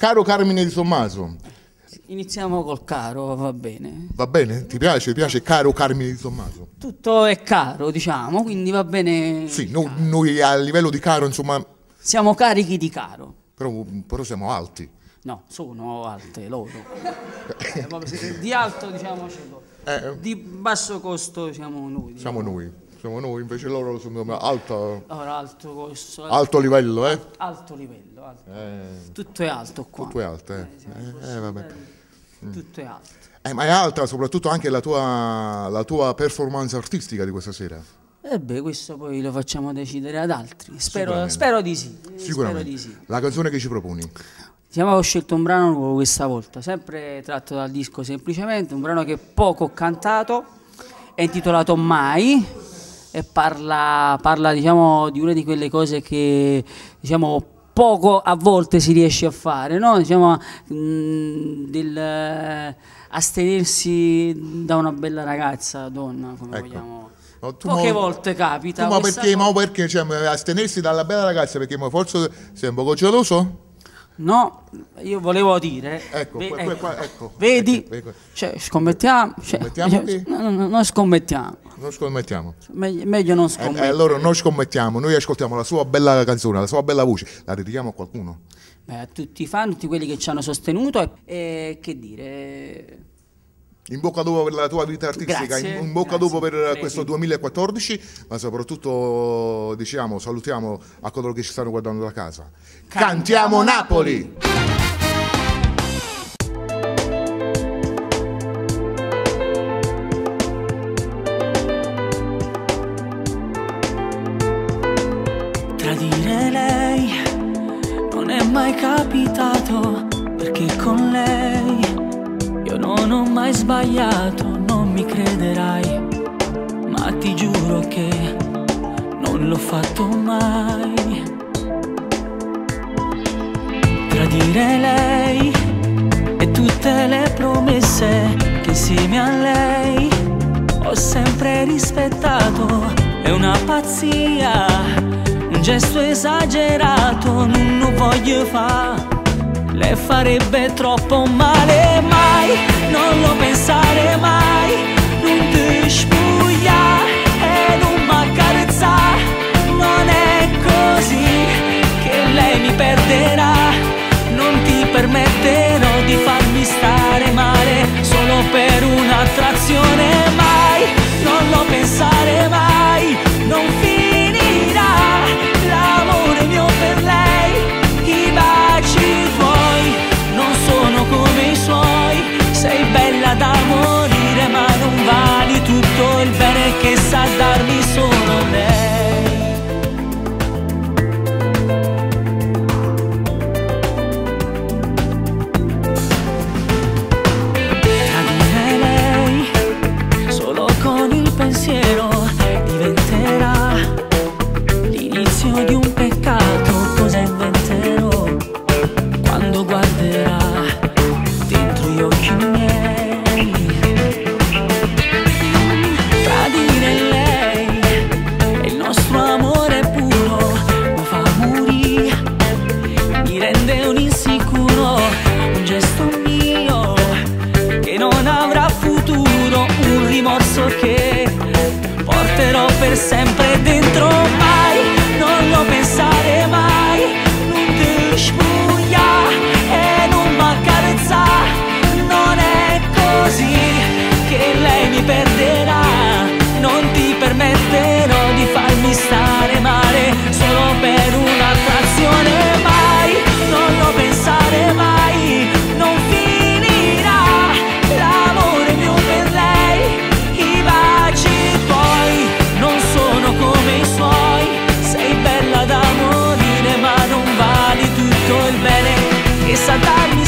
Caro Carmine Di Tommaso. Iniziamo col caro, va bene. Va bene? Ti piace? Ti piace caro Carmine Di Tommaso? Tutto è caro, diciamo, quindi va bene. Sì, noi a livello di caro, insomma... Siamo carichi di caro. Però siamo alti. No, sono alte loro. Di alto, diciamo, di basso costo siamo noi. Siamo noi. Siamo noi, invece loro sono alto costo. Alto livello, eh? Alto livello. Tutto è alto qua. Tutto è alto, vabbè. Tutto è alto. Ma è alta soprattutto anche la tua performance artistica di questa sera. Questo poi lo facciamo decidere ad altri. Spero di sì. Sicuramente. Spero di sì. La canzone che ci proponi? Ho scelto un brano nuovo questa volta, sempre tratto dal disco Semplicemente, un brano che poco ho cantato, è intitolato Mai e parla diciamo, di una di quelle cose che diciamo, poco a volte si riesce a fare, no? Diciamo, astenersi da una bella ragazza, donna, come vogliamo. No, poche volte capita. Ma perché cioè, astenersi dalla bella ragazza? Perché forse sei un po' geloso? No, io volevo dire. Ecco. Vedi? Cioè, scommettiamo. Scommettiamo che? No, non scommettiamo. Non scommettiamo. Meglio non scommettere. Allora non scommettiamo, noi ascoltiamo la sua bella canzone, la sua bella voce. La dedichiamo a qualcuno? A tutti i fan, tutti quelli che ci hanno sostenuto e che dire. In bocca al lupo per la tua vita artistica, grazie, in bocca al lupo per questo 2014, ma soprattutto diciamo, salutiamo a coloro che ci stanno guardando da casa. Cantiamo Napoli! Tradire lei non è mai capitato, perché con lei io non ho mai sbagliato, non mi crederai, ma ti giuro che non l'ho fatto mai. Tradire lei e tutte le promesse che insieme a lei ho sempre rispettato, è una pazzia, un gesto esagerato, non lo voglio fare. Le farebbe troppo male, mai, non lo pensare mai, non ti spuglia e non m'accarezza, non è così che lei mi perderà, non ti permetterò di farmi stare male solo per un'attrazione, mai, non lo pensare mai, non finirà l'amore mio per lei, i baci tuoi non sono come i suoi, sei bella da morire ma non vali tutto il bene che sa darmi solo lei. Tradire lei solo con il pensiero diventerà l'inizio di un peccato, cosa inventerò quando guarderà dentro gli occhi miei. Tradire lei e il nostro amore puro mi fa morire, mi rende un insicuro, un gesto mio che non avrà futuro, un rimorso che porterò per sempre dentro, mai, non lo pensare mai, non ti spuglia e non m'accarezza, non è così che lei mi perderà, non ti permetterò di farmi stare male solo per un'attrazione, mai, non lo pensare mai, non finirà l'amore mio per lei, i baci tuoi non sono come i suoi, sei bella da morire ma non vali tutto il bene che sa darmi